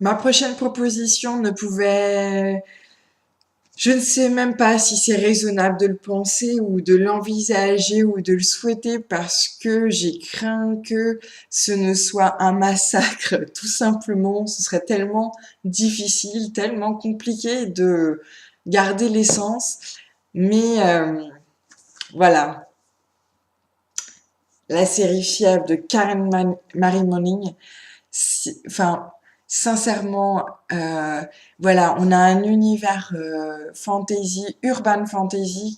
Ma prochaine proposition ne pouvait... Je ne sais même pas si c'est raisonnable de le penser ou de l'envisager ou de le souhaiter parce que j'ai craint que ce ne soit un massacre. Tout simplement, ce serait tellement difficile, tellement compliqué de garder l'essence. Mais voilà, la série fiable de Karen Marie Moning, enfin, sincèrement, voilà, on a un univers fantasy, urban fantasy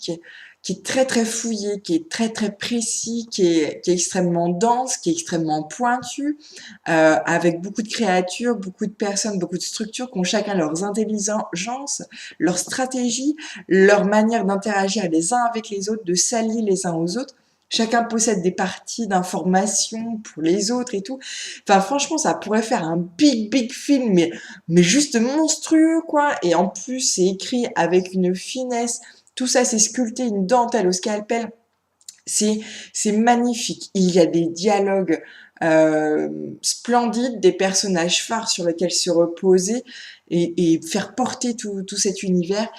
qui est très très fouillé, qui est très très précis, qui est extrêmement dense, qui est extrêmement pointu, avec beaucoup de créatures, beaucoup de personnes, beaucoup de structures qui ont chacun leurs intelligences, leurs stratégies, leur manière d'interagir les uns avec les autres, de s'allier les uns aux autres. Chacun possède des parties d'informations pour les autres et tout. Enfin, franchement, ça pourrait faire un big film, mais juste monstrueux, quoi. Et en plus, c'est écrit avec une finesse. Tout ça, c'est sculpté, une dentelle au scalpel. C'est, c'est magnifique. Il y a des dialogues splendides, des personnages phares sur lesquels se reposer et faire porter tout cet univers.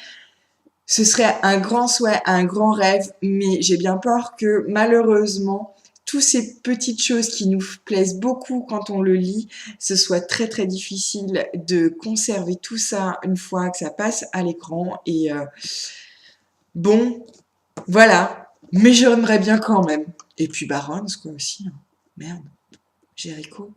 Ce serait un grand souhait, un grand rêve, mais j'ai bien peur que malheureusement, toutes ces petites choses qui nous plaisent beaucoup quand on le lit, ce soit très très difficile de conserver tout ça une fois que ça passe à l'écran. Et bon, voilà. Mais j'aimerais bien quand même. Et puis Barons, quoi aussi, hein. Merde, Jericho.